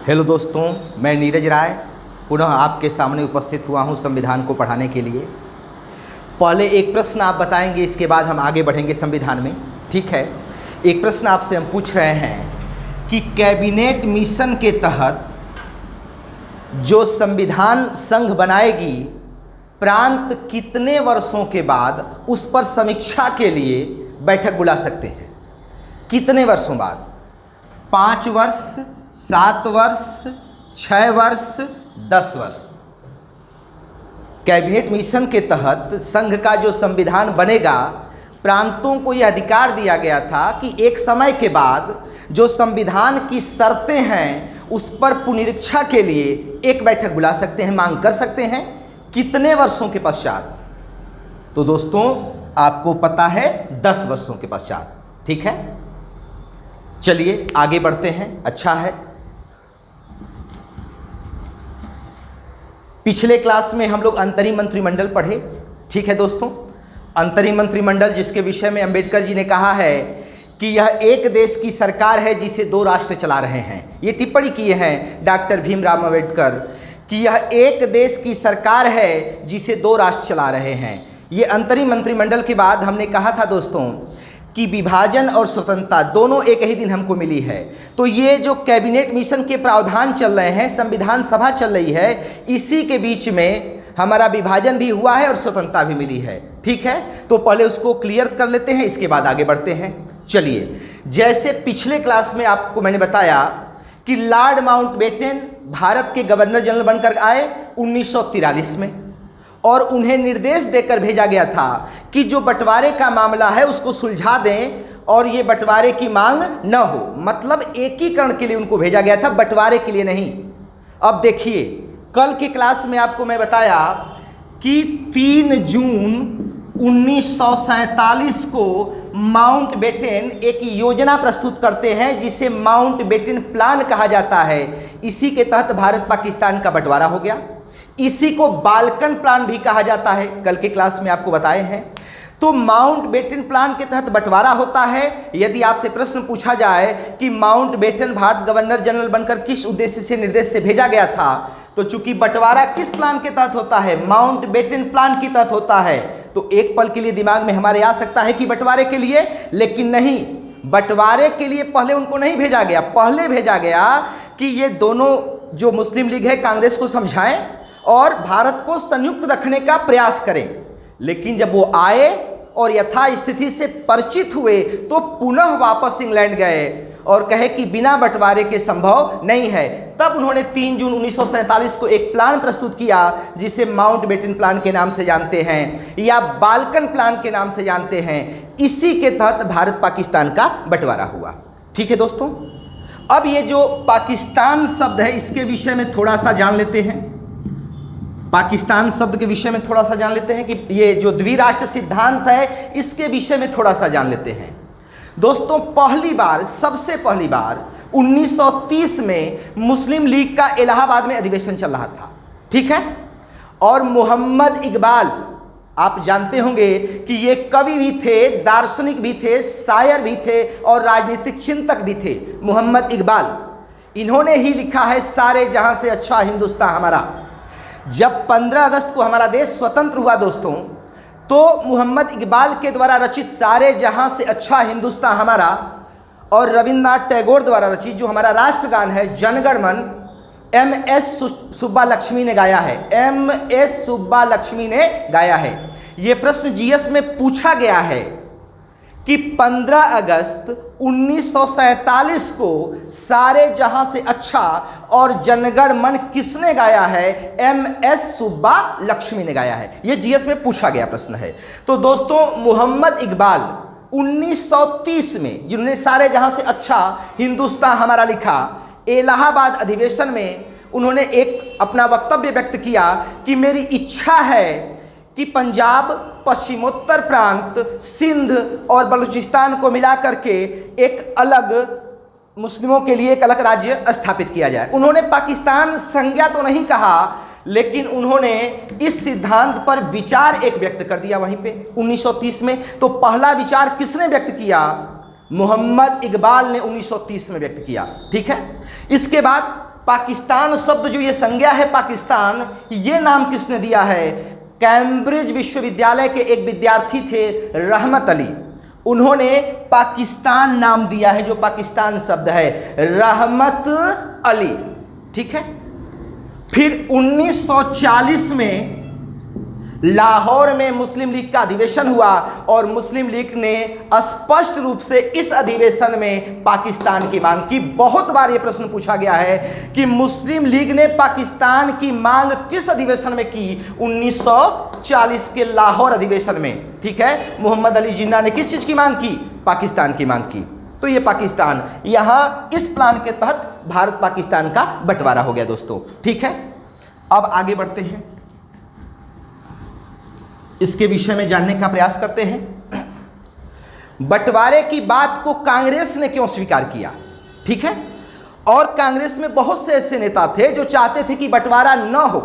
Hello दोस्तों, मैं नीरज राय पुनः आपके सामने उपस्थित हुआ हूं संविधान को पढ़ाने के लिए। पहले एक प्रश्न आप बताएंगे, इसके बाद हम आगे बढ़ेंगे संविधान में। ठीक है, एक प्रश्न आपसे हम पूछ रहे हैं कि कैबिनेट मिशन के तहत जो संविधान संघ बनाएगी, प्रांत कितने वर्षों के बाद उस पर समीक्षा के लिए बैठक बुला सकते हैं? कितने वर्षों बाद? 5 वर्ष, 7 वर्ष, 6 वर्ष, 10 वर्ष? कैबिनेट मिशन के तहत संघ का जो संविधान बनेगा, प्रांतों को यह अधिकार दिया गया था कि एक समय के बाद जो संविधान की शर्तें हैं उस पर पुनरीक्षा के लिए एक बैठक बुला सकते हैं, मांग कर सकते हैं। कितने वर्षों के पश्चात? तो दोस्तों आपको पता है 10 वर्षों के पश्चात। ठीक है, चलिए आगे बढ़ते हैं। अच्छा है, पिछले क्लास में हम लोग अंतरिम मंत्रिमंडल पढ़े। ठीक है दोस्तों, अंतरिम मंत्रिमंडल जिसके विषय में अंबेडकर जी ने कहा है कि यह एक देश की सरकार है जिसे 2 राष्ट्र चला रहे हैं। ये टिप्पणी किए हैं डॉक्टर भीमराव अंबेडकर कि यह एक देश की सरकार है जिसे 2 राष्ट्र चला रहे हैं। ये अंतरिम मंत्रिमंडल के बाद हमने कहा था दोस्तों कि विभाजन और स्वतंत्रता दोनों एक ही दिन हमको मिली है। तो ये जो कैबिनेट मिशन के प्रावधान चल रहे हैं, संविधान सभा चल रही है, इसी के बीच में हमारा विभाजन भी हुआ है और स्वतंत्रता भी मिली है। ठीक है, तो पहले उसको क्लियर कर लेते हैं, इसके बाद आगे बढ़ते हैं। चलिए, जैसे पिछले क्लास में आपको मैंने बताया कि लॉर्ड माउंटबेटन भारत के गवर्नर जनरल बनकर आए 1943 में, और उन्हें निर्देश देकर भेजा गया था कि जो बंटवारे का मामला है उसको सुलझा दें और ये बंटवारे की मांग न हो। मतलब एकीकरण के लिए उनको भेजा गया था, बंटवारे के लिए नहीं। अब देखिए, कल के क्लास में आपको मैं बताया कि 3 जून 1947 को माउंटबेटन एक योजना प्रस्तुत करते हैं जिसे माउंटबेटन प्लान कहा जाता है। इसी के तहत भारत पाकिस्तान का बंटवारा हो गया। इसी को बाल्कन प्लान भी कहा जाता है, कल के क्लास में आपको बताए हैं। तो माउंटबेटन प्लान के तहत बंटवारा होता है। यदि आपसे प्रश्न पूछा जाए कि माउंटबेटन भारत गवर्नर जनरल बनकर किस उद्देश्य से निर्देश से भेजा गया था, तो चूंकि बंटवारा किस प्लान के तहत होता है? माउंटबेटन प्लान के तहत होता है। तो एक पल के लिए दिमाग में हमारे आ सकता है कि बंटवारे के लिए, लेकिन नहीं, बंटवारे के लिए पहले उनको नहीं भेजा गया। पहले भेजा गया कि ये दोनों जो मुस्लिम लीग है, कांग्रेस को समझाएं और भारत को संयुक्त रखने का प्रयास करें। लेकिन जब वो आए और यथास्थिति से परिचित हुए तो पुनः वापस इंग्लैंड गए और कहे कि बिना बंटवारे के संभव नहीं है। तब उन्होंने 3 जून 1947 को एक प्लान प्रस्तुत किया जिसे माउंटबेटन प्लान के नाम से जानते हैं या बाल्कन प्लान के नाम से जानते हैं। इसी के तहत भारत पाकिस्तान का बंटवारा हुआ। ठीक है दोस्तों, अब ये जो पाकिस्तान शब्द है इसके विषय में थोड़ा सा जान लेते हैं। पाकिस्तान शब्द के विषय में थोड़ा सा जान लेते हैं कि ये जो द्विराष्ट्र सिद्धांत है इसके विषय में थोड़ा सा जान लेते हैं। दोस्तों, सबसे पहली बार 1930 में मुस्लिम लीग का इलाहाबाद में अधिवेशन चल रहा था। ठीक है, और मोहम्मद इकबाल, आप जानते होंगे कि ये कवि भी थे, दार्शनिक भी थे, शायर भी थे और राजनीतिक चिंतक भी थे। मोहम्मद इकबाल, इन्होंने ही लिखा है सारे जहां से अच्छा हिंदुस्तान हमारा। जब 15 अगस्त को हमारा देश स्वतंत्र हुआ दोस्तों, तो मोहम्मद इकबाल के द्वारा रचित सारे जहां से अच्छा हिंदुस्तान हमारा और रविन्द्रनाथ टैगोर द्वारा रचित जो हमारा राष्ट्रगान है जनगण मन, MS सुब्बा लक्ष्मी ने गाया है। MS सुब्बा लक्ष्मी ने गाया है। ये प्रश्न GS में पूछा गया है कि 15 अगस्त 1947 को सारे जहां से अच्छा और जनगण मन किसने गाया है? MS सुब्बा लक्ष्मी ने गाया है। यह GS में पूछा गया प्रश्न है। तो दोस्तों, मोहम्मद इकबाल 1930 में जिन्होंने सारे जहां से अच्छा हिंदुस्तान हमारा लिखा, इलाहाबाद अधिवेशन में उन्होंने एक अपना वक्तव्य व्यक्त किया कि मेरी इच्छा है कि पंजाब, पश्चिमोत्तर प्रांत, सिंध और बलूचिस्तान को मिला करके एक अलग मुस्लिमों के लिए एक अलग राज्य स्थापित किया जाए। उन्होंने पाकिस्तान संज्ञा तो नहीं कहा, लेकिन उन्होंने इस सिद्धांत पर विचार एक व्यक्त कर दिया वहीं पे 1930 में। तो पहला विचार किसने व्यक्त किया? मोहम्मद इकबाल ने 1930 में व्यक्त किया। ठीक है, इसके बाद पाकिस्तान शब्द जो ये संज्ञा है पाकिस्तान, ये नाम किसने दिया है? कैम्ब्रिज विश्वविद्यालय के एक विद्यार्थी थे रहमत अली, उन्होंने पाकिस्तान नाम दिया है। जो पाकिस्तान शब्द है रहमत अली, ठीक है। फिर 1940 में लाहौर में मुस्लिम लीग का अधिवेशन हुआ और मुस्लिम लीग ने स्पष्ट रूप से इस अधिवेशन में पाकिस्तान की मांग की। बहुत बार यह प्रश्न पूछा गया है कि मुस्लिम लीग ने पाकिस्तान की मांग किस अधिवेशन में की? 1940 के लाहौर अधिवेशन में, ठीक है। मोहम्मद अली जिन्ना ने किस चीज की मांग की? पाकिस्तान की मांग की। तो ये पाकिस्तान, यहां इस प्लान के तहत भारत पाकिस्तान का बंटवारा हो गया दोस्तों, ठीक है। अब आगे बढ़ते हैं, इसके विषय में जानने का प्रयास करते हैं। बंटवारे की बात को कांग्रेस ने क्यों स्वीकार किया, ठीक है। और कांग्रेस में बहुत से ऐसे नेता थे जो चाहते थे कि बंटवारा न हो,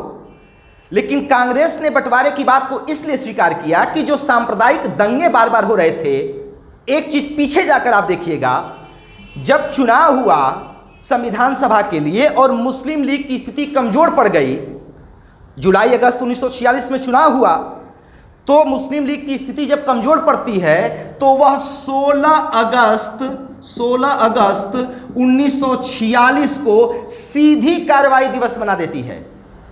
लेकिन कांग्रेस ने बंटवारे की बात को इसलिए स्वीकार किया कि जो सांप्रदायिक दंगे बार बार हो रहे थे, एक चीज पीछे जाकर आप देखिएगा, जब चुनाव हुआ संविधान सभा के लिए और मुस्लिम लीग की स्थिति कमजोर पड़ गई, जुलाई अगस्त 1946 में चुनाव हुआ, तो मुस्लिम लीग की स्थिति जब कमजोर पड़ती है तो वह 16 अगस्त 1946 को सीधी कार्रवाई दिवस बना देती है।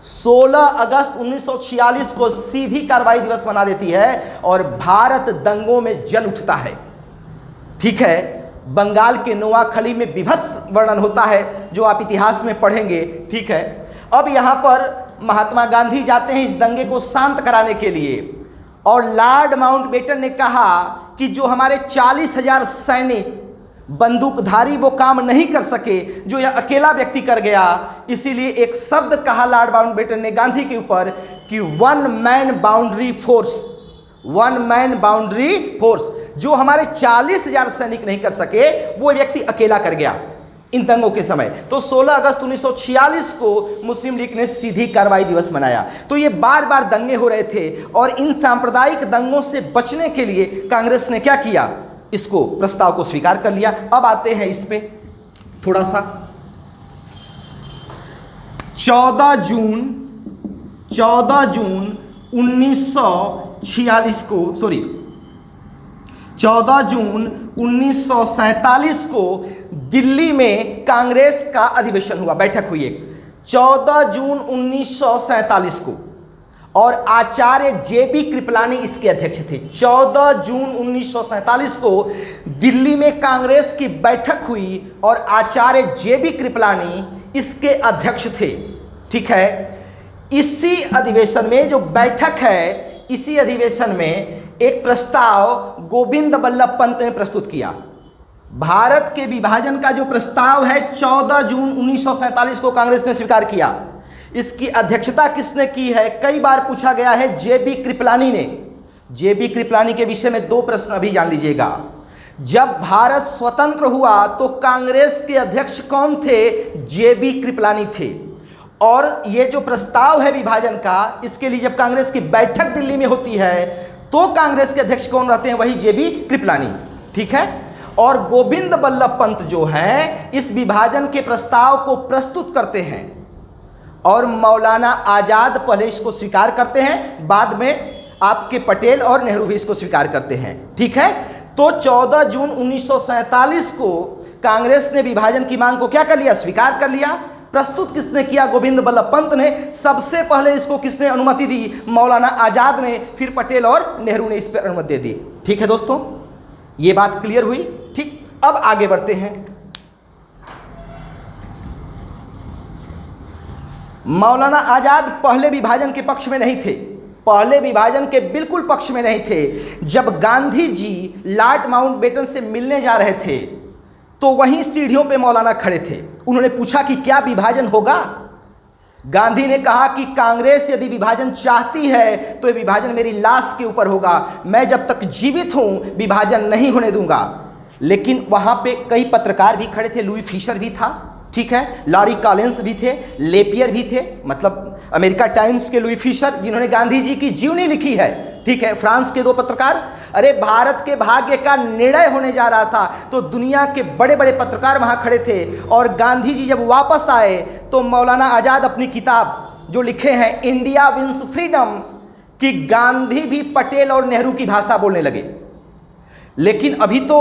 16 अगस्त 1946 को सीधी कार्रवाई दिवस बना देती है और भारत दंगों में जल उठता है, ठीक है। बंगाल के नोआखली में विभत्स वर्णन होता है जो आप इतिहास में पढ़ेंगे, ठीक है। अब यहां पर महात्मा गांधी जाते हैं इस दंगे को शांत कराने के लिए, और लॉर्ड माउंटबेटन ने कहा कि जो हमारे 40,000 सैनिक बंदूकधारी वो काम नहीं कर सके जो यह अकेला व्यक्ति कर गया, इसीलिए एक शब्द कहा लॉर्ड माउंटबेटन ने गांधी के ऊपर कि वन मैन बाउंड्री फोर्स। जो हमारे 40,000 सैनिक नहीं कर सके वो व्यक्ति अकेला कर गया इन दंगों के समय। तो 16 अगस्त 1946 को मुस्लिम लीग ने सीधी कार्रवाई दिवस मनाया। तो ये बार बार दंगे हो रहे थे और इन सांप्रदायिक दंगों से बचने के लिए कांग्रेस ने क्या किया? इसको प्रस्ताव को स्वीकार कर लिया। अब आते हैं इस पे थोड़ा सा। 14 जून 1947 को दिल्ली में कांग्रेस का अधिवेशन हुआ, बैठक हुई एक 14 जून 1947 को, और आचार्य जेबी कृपलानी इसके अध्यक्ष थे। 14 जून 1947 को दिल्ली में कांग्रेस की बैठक हुई और आचार्य जेबी कृपलानी इसके अध्यक्ष थे, ठीक है। इसी अधिवेशन में जो बैठक है, इसी अधिवेशन में एक प्रस्ताव गोविंद बल्लभ पंत ने प्रस्तुत किया। भारत के विभाजन का जो प्रस्ताव है 14 जून 1947 को कांग्रेस ने स्वीकार किया। इसकी अध्यक्षता किसने की है? कई बार पूछा गया है, जेबी कृपलानी ने। जेबी कृपलानी के विषय में 2 प्रश्न अभी जान लीजिएगा। जब भारत स्वतंत्र हुआ तो कांग्रेस के अध्यक्ष कौन थे? जेबी कृपलानी थे। और ये जो प्रस्ताव है विभाजन का, इसके लिए जब कांग्रेस की बैठक दिल्ली में होती है तो कांग्रेस के अध्यक्ष कौन रहते हैं? वही जेबी कृपलानी, ठीक है। और गोविंद बल्लभ पंत जो हैं इस विभाजन के प्रस्ताव को प्रस्तुत करते हैं और मौलाना आजाद पहले इसको स्वीकार करते हैं, बाद में आपके पटेल और नेहरू भी इसको स्वीकार करते हैं, ठीक है। तो 14 जून 1947 को कांग्रेस ने विभाजन की मांग को क्या कर लिया? स्वीकार कर लिया। प्रस्तुत किसने किया? गोविंद बल्लभ पंत ने। सबसे पहले इसको किसने अनुमति दी? मौलाना आजाद ने। फिर पटेल और नेहरू ने इस पर अनुमति दे दी, ठीक है दोस्तों। ये बात क्लियर हुई, ठीक। अब आगे बढ़ते हैं। मौलाना आजाद पहले विभाजन के पक्ष में नहीं थे, पहले विभाजन के बिल्कुल पक्ष में नहीं थे। जब गांधी जी लॉर्ड माउंटबेटन से मिलने जा रहे थे तो वहीं सीढ़ियों पे मौलाना खड़े थे। उन्होंने पूछा कि क्या विभाजन होगा? गांधी ने कहा कि कांग्रेस यदि विभाजन चाहती है तो ये विभाजन मेरी लाश के ऊपर होगा, मैं जब तक जीवित हूं विभाजन नहीं होने दूंगा। लेकिन वहां पे कई पत्रकार भी खड़े थे, लुई फिशर भी था, ठीक है, लॉरी कॉलिंस भी थे, लेपियर भी थे, मतलब अमेरिका टाइम्स के लुई फिशर जिन्होंने गांधी जी की जीवनी लिखी है, ठीक है, फ्रांस के 2 पत्रकार। अरे भारत के भाग्य का निर्णय होने जा रहा था तो दुनिया के बड़े बड़े पत्रकार वहां खड़े थे और गांधी जी जब वापस आए तो मौलाना आज़ाद अपनी किताब जो लिखे हैं इंडिया विंस फ्रीडम कि गांधी भी पटेल और नेहरू की भाषा बोलने लगे। लेकिन अभी तो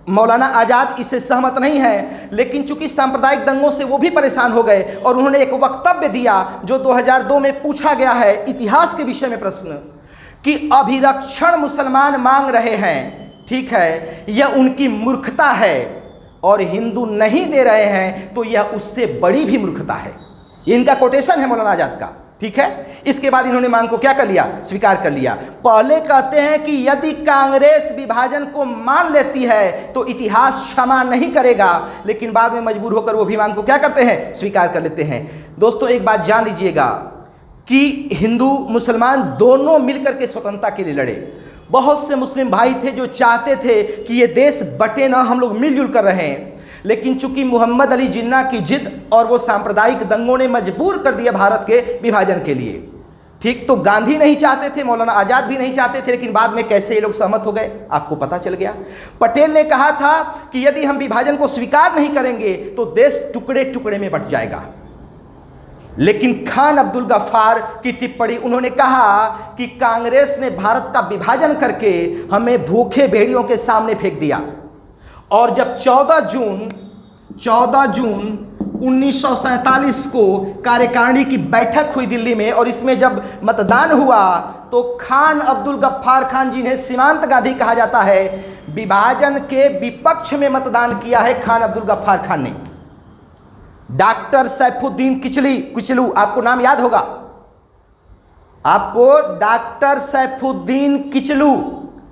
मौलाना आज़ाद इससे सहमत नहीं है, लेकिन चूंकि सांप्रदायिक दंगों से वो भी परेशान हो गए और उन्होंने एक वक्तव्य दिया जो 2002 में पूछा गया है इतिहास के विषय में प्रश्न कि अभिरक्षण मुसलमान मांग रहे हैं, ठीक है, यह उनकी मूर्खता है और हिंदू नहीं दे रहे हैं तो यह उससे बड़ी भी मूर्खता है। इनका कोटेशन है मौलाना आज़ाद का, ठीक है। इसके बाद इन्होंने मांग को क्या कर लिया, स्वीकार कर लिया। पहले कहते हैं कि यदि कांग्रेस विभाजन को मान लेती है तो इतिहास क्षमा नहीं करेगा, लेकिन बाद में मजबूर होकर वो भी मांग को क्या करते हैं, स्वीकार कर लेते हैं। दोस्तों एक बात जान लीजिएगा कि हिंदू मुसलमान दोनों मिलकर के स्वतंत्रता के लिए लड़े। बहुत से मुस्लिम भाई थे जो चाहते थे कि ये देश बटे ना, हम लोग मिलजुल कर रहें, लेकिन चूंकि मोहम्मद अली जिन्ना की जिद और वो सांप्रदायिक दंगों ने मजबूर कर दिया भारत के विभाजन के लिए। ठीक, तो गांधी नहीं चाहते थे, मौलाना आज़ाद भी नहीं चाहते थे, लेकिन बाद में कैसे ये लोग सहमत हो गए आपको पता चल गया। पटेल ने कहा था कि यदि हम विभाजन को स्वीकार नहीं करेंगे तो देश टुकड़े टुकड़े में बंट जाएगा। लेकिन खान अब्दुल गफ्फार की टिप्पणी, उन्होंने कहा कि कांग्रेस ने भारत का विभाजन करके हमें भूखे भेड़ियों के सामने फेंक दिया। और जब 14 जून 1947 को कार्यकारिणी की बैठक हुई दिल्ली में और इसमें जब मतदान हुआ तो खान अब्दुल गफ्फार खान, जिन्हें सीमांत गांधी कहा जाता है, विभाजन के विपक्ष में मतदान किया है खान अब्दुल गफ्फार खान ने। डॉक्टर सैफुद्दीन किचलू, आपको नाम याद होगा, आपको डॉक्टर सैफुद्दीन किचलू,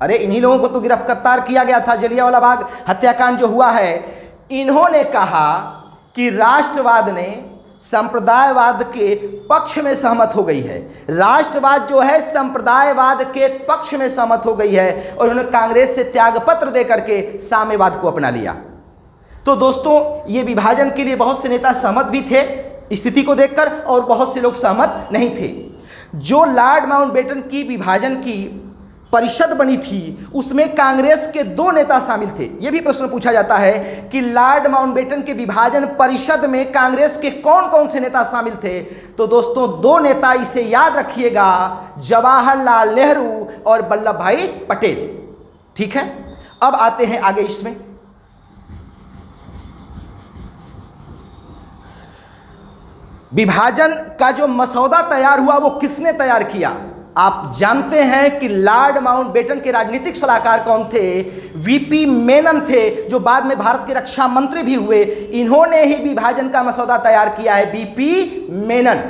अरे इन्हीं लोगों को तो गिरफ्तार किया गया था जलियांवाला बाग हत्याकांड जो हुआ है। इन्होंने कहा कि राष्ट्रवाद ने संप्रदायवाद के पक्ष में सहमत हो गई है, राष्ट्रवाद जो है संप्रदायवाद के पक्ष में सहमत हो गई है, और उन्होंने कांग्रेस से त्यागपत्र देकर के साम्यवाद को अपना लिया। तो दोस्तों ये विभाजन के लिए बहुत से नेता सहमत भी थे स्थिति को देखकर, और बहुत से लोग सहमत नहीं थे। जो लॉर्ड माउंटबेटन की विभाजन की परिषद बनी थी उसमें कांग्रेस के 2 नेता शामिल थे। यह भी प्रश्न पूछा जाता है कि लॉर्ड माउंटबेटन के विभाजन परिषद में कांग्रेस के कौन कौन से नेता शामिल थे। तो दोस्तों 2 नेता, इसे याद रखिएगा, जवाहरलाल नेहरू और वल्लभ भाई पटेल, ठीक है। अब आते हैं आगे इसमें। विभाजन का जो मसौदा तैयार हुआ वो किसने तैयार किया। आप जानते हैं कि लॉर्ड माउंटबेटन के राजनीतिक सलाहकार कौन थे, वीपी मेनन थे, जो बाद में भारत के रक्षा मंत्री भी हुए। इन्होंने ही विभाजन का मसौदा तैयार किया है, वीपी मेनन,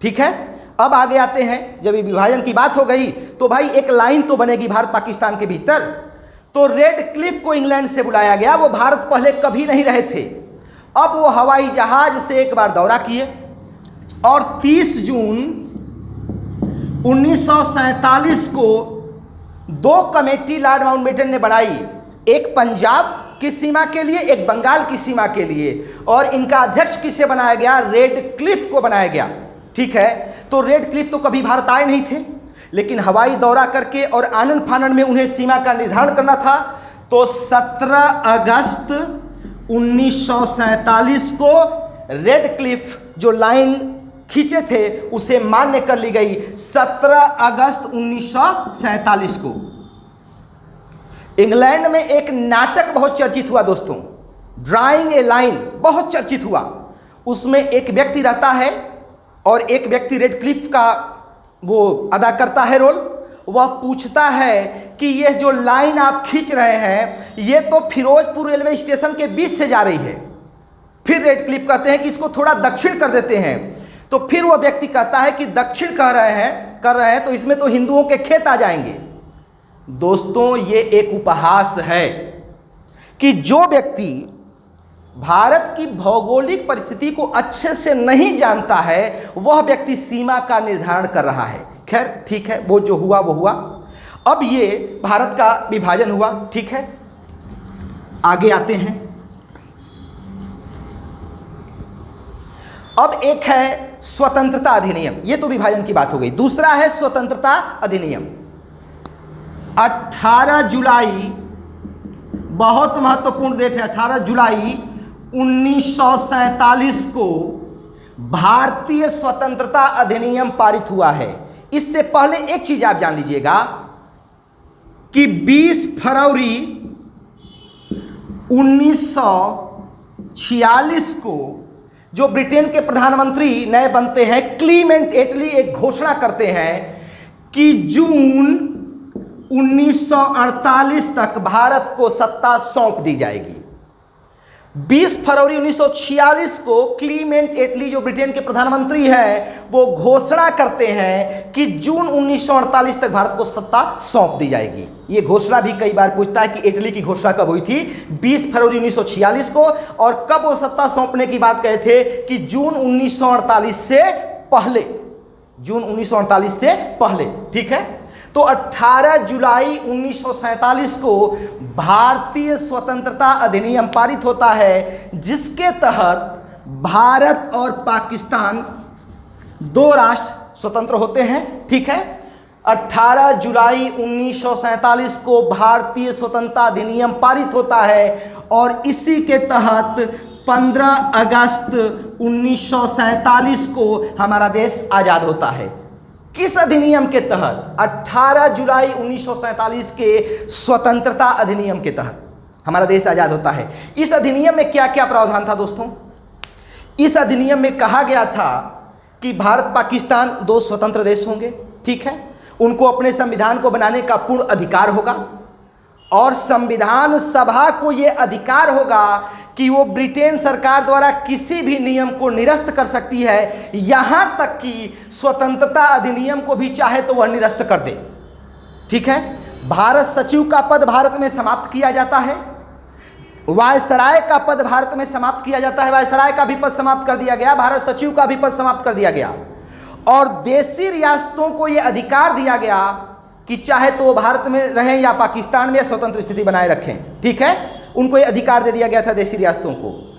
ठीक है। अब आगे आते हैं, जब ये विभाजन की बात हो गई तो भाई एक लाइन तो बनेगी भारत पाकिस्तान के भीतर। तो रेड क्लिफ को इंग्लैंड से बुलाया गया, वो भारत पहले कभी नहीं रहे थे। अब वो हवाई जहाज से एक बार दौरा किए और 30 जून 1947 को 2 कमेटी लॉर्ड माउंटबेटन ने बनाई, एक पंजाब की सीमा के लिए, एक बंगाल की सीमा के लिए, और इनका अध्यक्ष किसे बनाया गया, रेड क्लिफ को बनाया गया, ठीक है। तो रेड क्लिफ तो कभी भारत आए नहीं थे, लेकिन हवाई दौरा करके और आनन फानन में उन्हें सीमा का निर्धारण करना था। तो 17 अगस्त 1947 को रेड क्लिफ जो लाइन खींचे थे उसे मान्य कर ली गई 17 अगस्त 1947 को। इंग्लैंड में एक नाटक बहुत चर्चित हुआ दोस्तों, ड्राइंग ए लाइन, बहुत चर्चित हुआ। उसमें एक व्यक्ति रहता है और एक व्यक्ति रेड क्लिफ का वो अदा करता है रोल। वह पूछता है कि यह जो लाइन आप खींच रहे हैं ये तो फिरोजपुर रेलवे स्टेशन के बीच से जा रही है। फिर रेड क्लिफ कहते हैं कि इसको थोड़ा दक्षिण कर देते हैं। तो फिर वह व्यक्ति कहता है कि दक्षिण कर रहे हैं तो इसमें तो हिंदुओं के खेत आ जाएंगे। दोस्तों ये एक उपहास है कि जो व्यक्ति भारत की भौगोलिक परिस्थिति को अच्छे से नहीं जानता है वह व्यक्ति सीमा का निर्धारण कर रहा है। खैर ठीक है, वो जो हुआ वो हुआ। अब ये भारत का विभाजन हुआ, ठीक है। आगे आते हैं। अब एक है स्वतंत्रता अधिनियम, ये तो विभाजन की बात हो गई। दूसरा है स्वतंत्रता अधिनियम। 18 जुलाई, बहुत महत्वपूर्ण डेट है, 18 जुलाई 1947 को भारतीय स्वतंत्रता अधिनियम पारित हुआ है। इससे पहले एक चीज आप जान लीजिएगा कि 20 फरवरी 1946 को जो ब्रिटेन के प्रधानमंत्री नए बनते हैं क्लीमेंट एटली एक घोषणा करते हैं कि जून 1948 तक भारत को सत्ता सौंप दी जाएगी। 20 फरवरी 1946 को क्लीमेंट एटली जो ब्रिटेन के प्रधानमंत्री हैं वो घोषणा करते हैं कि जून 1948 तक भारत को सत्ता सौंप दी जाएगी। ये घोषणा भी कई बार पूछता है कि इटली की घोषणा कब हुई थी, 20 फरवरी 1946 को, और कब वो सत्ता सौंपने की बात कहे थे कि जून 1948 से पहले, जून 1948 से पहले। ठीक है, तो 18 जुलाई 1947 को भारतीय स्वतंत्रता अधिनियम पारित होता है, जिसके तहत भारत और पाकिस्तान दो राष्ट्र स्वतंत्र होते हैं। ठीक है, 18 जुलाई 1947 को भारतीय स्वतंत्रता अधिनियम पारित होता है और इसी के तहत 15 अगस्त 1947 को हमारा देश आजाद होता है। किस अधिनियम के तहत? 18 जुलाई 1947 के स्वतंत्रता अधिनियम के तहत हमारा देश आजाद होता है। इस अधिनियम में क्या क्या प्रावधान था दोस्तों? इस अधिनियम में कहा गया था कि भारत पाकिस्तान दो स्वतंत्र देश होंगे। ठीक है, उनको अपने संविधान को बनाने का पूर्ण अधिकार होगा और संविधान सभा को यह अधिकार होगा कि वो ब्रिटेन सरकार द्वारा किसी भी नियम को निरस्त कर सकती है, यहां तक कि स्वतंत्रता अधिनियम को भी चाहे तो वह निरस्त कर दे। ठीक है, भारत सचिव का पद भारत में समाप्त किया जाता है, वायसराय का पद भारत में समाप्त किया जाता है, वायसराय का भी पद समाप्त कर दिया गया, भारत सचिव का भी पद समाप्त कर दिया गया, और देशी रियासतों को यह अधिकार दिया गया कि चाहे तो वो भारत में रहें या पाकिस्तान में या स्वतंत्र स्थिति बनाए रखें। ठीक है, उनको ये अधिकार दे दिया गया था देशी रियासतों को।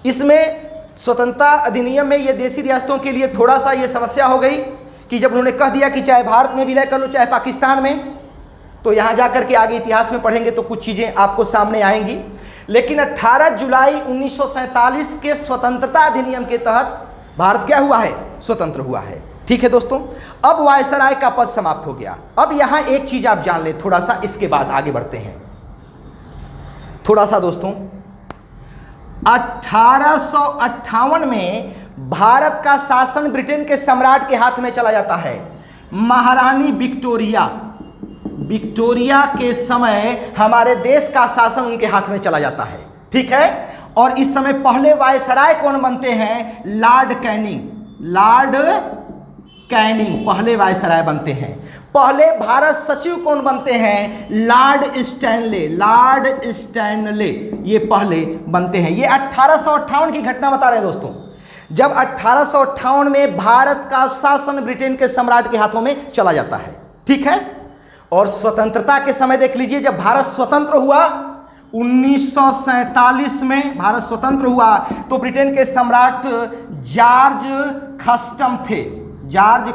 इसमें स्वतंत्रता अधिनियम में ये देशी रियासतों के लिए थोड़ा सा ये समस्या हो गई कि जब उन्होंने कह दिया कि चाहे भारत में विलय कर लो चाहे पाकिस्तान में, तो यहाँ जाकर के आगे इतिहास में पढ़ेंगे तो कुछ चीज़ें आपको सामने आएंगी। लेकिन 18 जुलाई 1947 के स्वतंत्रता अधिनियम के तहत भारत क्या हुआ है? स्वतंत्र हुआ है। ठीक है दोस्तों, अब वायसराय का पद समाप्त हो गया। अब यहाँ एक चीज़ आप जान लें थोड़ा सा, इसके बाद आगे बढ़ते हैं थोड़ा सा दोस्तों। 1858 में भारत का शासन ब्रिटेन के सम्राट के हाथ में चला जाता है। महारानी विक्टोरिया के समय हमारे देश का शासन उनके हाथ में चला जाता है। ठीक है, और इस समय पहले वायसराय कौन बनते हैं? लॉर्ड कैनिंग पहले वायसराय बनते हैं। पहले भारत सचिव कौन बनते हैं? लॉर्ड स्टैनले ये पहले बनते हैं। ये 1858 की घटना बता रहे हैं दोस्तों, जब 1858 में भारत का शासन ब्रिटेन के सम्राट के हाथों में चला जाता है। ठीक है, और स्वतंत्रता के समय देख लीजिए, जब भारत स्वतंत्र हुआ 1947 में भारत स्वतंत्र हुआ तो ब्रिटेन के सम्राट जॉर्ज खस्टम थे। जॉर्ज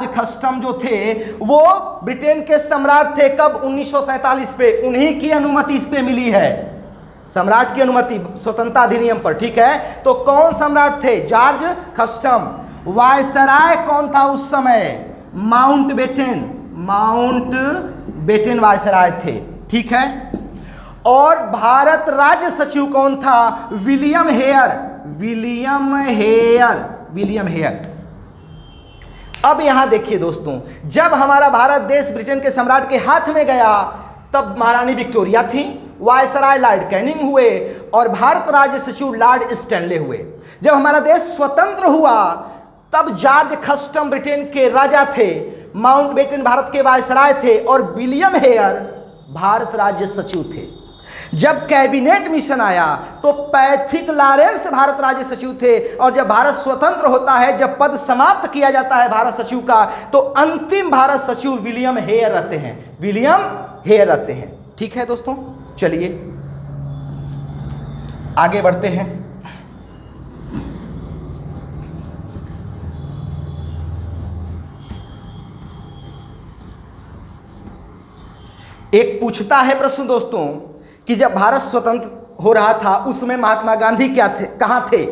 खस्टम जो थे वो ब्रिटेन के सम्राट थे। कब? 1947 पे। उन्हीं की अनुमति इस पे मिली है, सम्राट की अनुमति स्वतंत्रता अधिनियम पर। ठीक है, तो कौन सम्राट थे? जॉर्ज खस्टम। वायसराय कौन था उस समय? माउंटबेटन वायसराय थे। ठीक है, और भारत राज्य सचिव कौन था? William Hare. अब यहां देखिए दोस्तों, जब हमारा भारत देश ब्रिटेन के सम्राट के हाथ में गया तब महारानी विक्टोरिया थी, वायसराय लॉर्ड कैनिंग हुए और भारत राज्य सचिव लॉर्ड स्टैनले हुए। जब हमारा देश स्वतंत्र हुआ तब जॉर्ज खस्टम ब्रिटेन के राजा थे, माउंटबेटन भारत के वायसराय थे और विलियम हेयर भारत राज्य सचिव थे। जब कैबिनेट मिशन आया तो पैथिक लॉरेंस भारत राज्य सचिव थे, और जब भारत स्वतंत्र होता है, जब पद समाप्त किया जाता है भारत सचिव का, तो अंतिम भारत सचिव विलियम हेयर रहते हैं। ठीक है दोस्तों, चलिए आगे बढ़ते हैं। एक पूछता है प्रश्न दोस्तों कि जब भारत स्वतंत्र हो रहा था उस समय महात्मा गांधी क्या थे, कहाँ थे?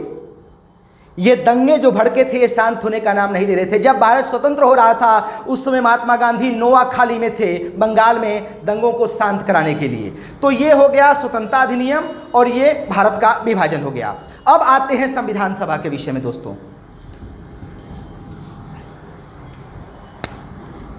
ये दंगे जो भड़के थे ये शांत होने का नाम नहीं ले रहे थे। जब भारत स्वतंत्र हो रहा था उस समय महात्मा गांधी नोआखाली में थे, बंगाल में, दंगों को शांत कराने के लिए। तो ये हो गया स्वतंत्रता अधिनियम और ये भारत का विभाजन हो गया। अब आते हैं संविधान सभा के विषय में दोस्तों।